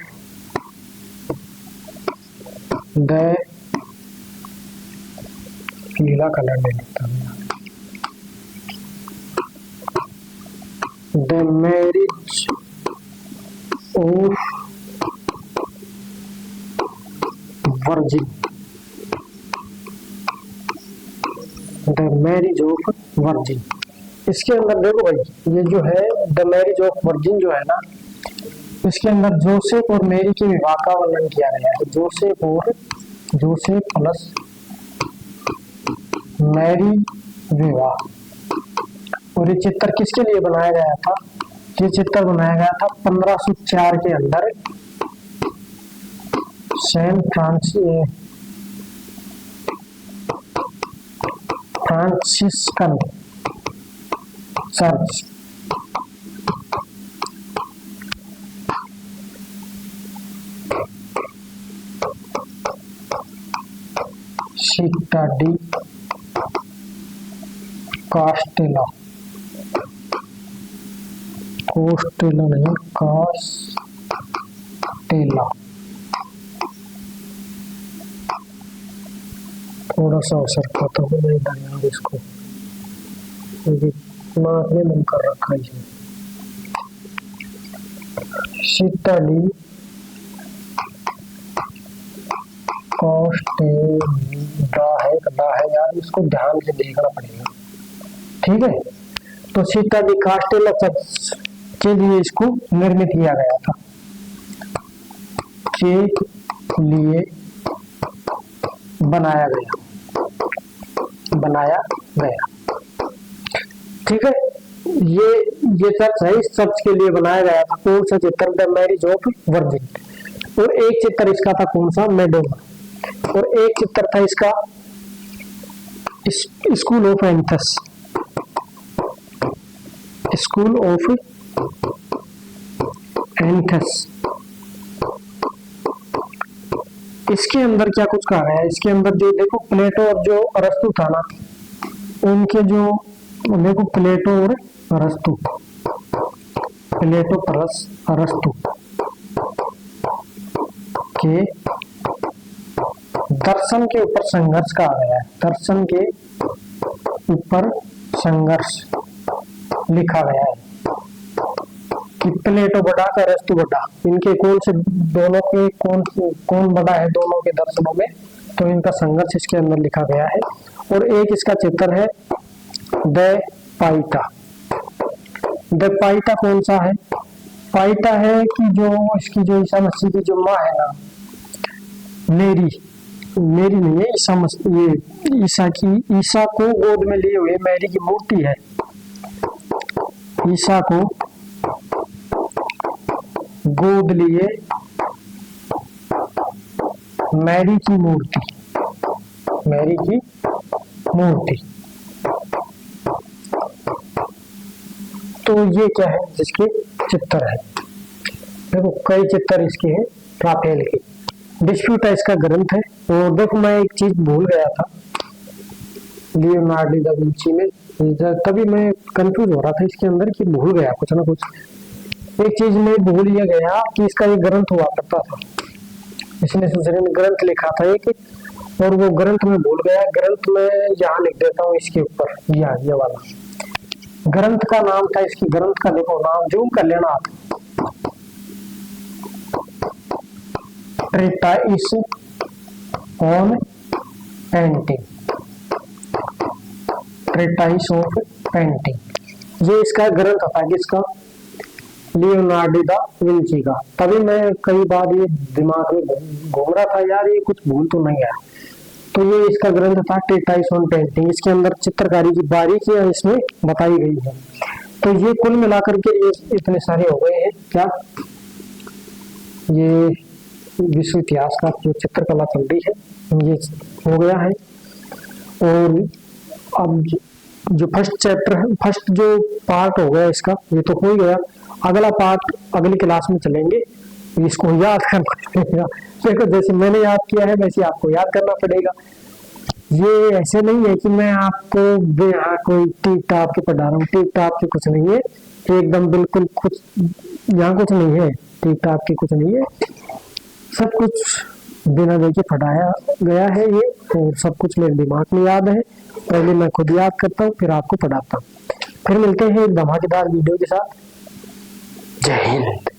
the, Neela colour में लिखता हूँ, the marriage of virgin, the marriage of virgin. इसके अंदर देखो भाई, ये जो है द मैरिज ऑफ वर्जिन जो है ना, इसके अंदर जोसेफ और मेरी के विवाह का वर्णन किया गया है। जोसेफ प्लस मैरी विवाह। और ये चित्र किसके लिए बनाया गया था, ये चित्र बनाया गया था 1504 के अंदर सेंट फ्रांसिस्कन चर्च, सिटा डी कास्टेला, कोस्टेला नहीं, कास्टेला, थोड़ा सा असर खाता हूँ मैं इधर यार, इसको नाक में मन कर रखा है। सिटाडी कॉस्टेला है यार, इसको ध्यान से देखना पड़ेगा, ठीक है। तो सीता दी कास्टेला चर्च के लिए इसको निर्मित किया गया था, के लिए बनाया गया। ठीक है, ये चर्च है, इस चर्च के लिए बनाया गया था कौन सा चित्र, द मैरिज ऑफ वर्जिन। और एक चित्र इसका था कौन सा, मैडोना। और एक चित्र था इसका school of anthers, school of anthers. इसके अंदर क्या कुछ कहा गया है, इसके अंदर जो देखो प्लेटो और जो अरस्तु था ना, उनके जो देखो प्लेटो और अरस्तु, प्लेटो प्लस अरस्तु के दर्शन के ऊपर संघर्ष कहा गया है, दर्शन के ऊपर संघर्ष लिखा गया है कि प्लेटो बड़ा का अरस्तु बड़ा, इनके कौन से दोनों के कौन बड़ा है दोनों के दर्शनों में, तो इनका संघर्ष इसके अंदर लिखा गया है। और एक इसका चित्र है द पाइटा। द पाइटा कौन सा है, पाइटा है कि जो इसकी जो ईसा मसीह की जो माँ है ना, मेरी नहीं है, ईसा मसीह, ये ईसा को गोद में लिए हुए मैरी की मूर्ति है, ईसा को गोद लिए मैरी की मूर्ति, मैरी की मूर्ति। तो ये क्या है, जिसके चित्र है, देखो कई चित्र इसके हैं राफेल के। डिस्प्यूट है इसका ग्रंथ है। और देखो मैं एक चीज भूल गया था लियोनार्डो दा विंची में, तभी मैं कंफ्यूज हो रहा था इसके अंदर कि भूल गया कुछ ना कुछ, एक चीज में भूल ही गया कि इसका ये ग्रंथ हुआ करता था, इसने दूसरे ने ग्रंथ लिखा था एक, और वो ग्रंथ में भूल गया। ग्रंथ में यहाँ लिख देता हूँ इसके ऊपर, ये वाला ग्रंथ का नाम था, इसकी ग्रंथ का देखो नाम जूम कर लेना आप, ट्रीटाइस ऑन पेंटिंग, ट्रीटाइस ऑफ पेंटिंग। ये इसका ग्रंथ था किसका, लियोनार्डो दा विंची का। तभी मैं कई बार ये दिमाग में घूम रहा था यार ये कुछ भूल तो नहीं है। तो ये इसका ग्रंथ था ट्रीटाइस ऑन पेंटिंग, इसके अंदर चित्रकारी की बारीकियां इसमें बताई गई है। तो ये कुल मिलाकर के ये इतने सारे हो गए हैं क्या, ये विश्व इतिहास का जो चित्रकला चल रही है ये हो गया है। और अब जो फर्स्ट चैप्टर है, फर्स्ट जो पार्ट हो गया इसका, ये तो हो ही गया। अगला पार्ट अगली क्लास में चलेंगे, इसको याद करना पड़ेगा, देखो जैसे मैंने याद किया है वैसे आपको याद करना पड़ेगा। ये ऐसे नहीं है कि मैं आपको यहाँ कोई टीप टाप के पढ़ा रहा हूँ, टीप टाप के कुछ नहीं है, एकदम बिल्कुल कुछ यहाँ कुछ नहीं है, टीप टाप के कुछ नहीं है, सब कुछ बिना देखे पढ़ाया गया है ये, और सब कुछ मेरे दिमाग में याद है। पहले मैं खुद याद करता हूँ फिर आपको पढ़ाता हूँ। फिर मिलते हैं एक धमाकेदार वीडियो के साथ। जय हिंद।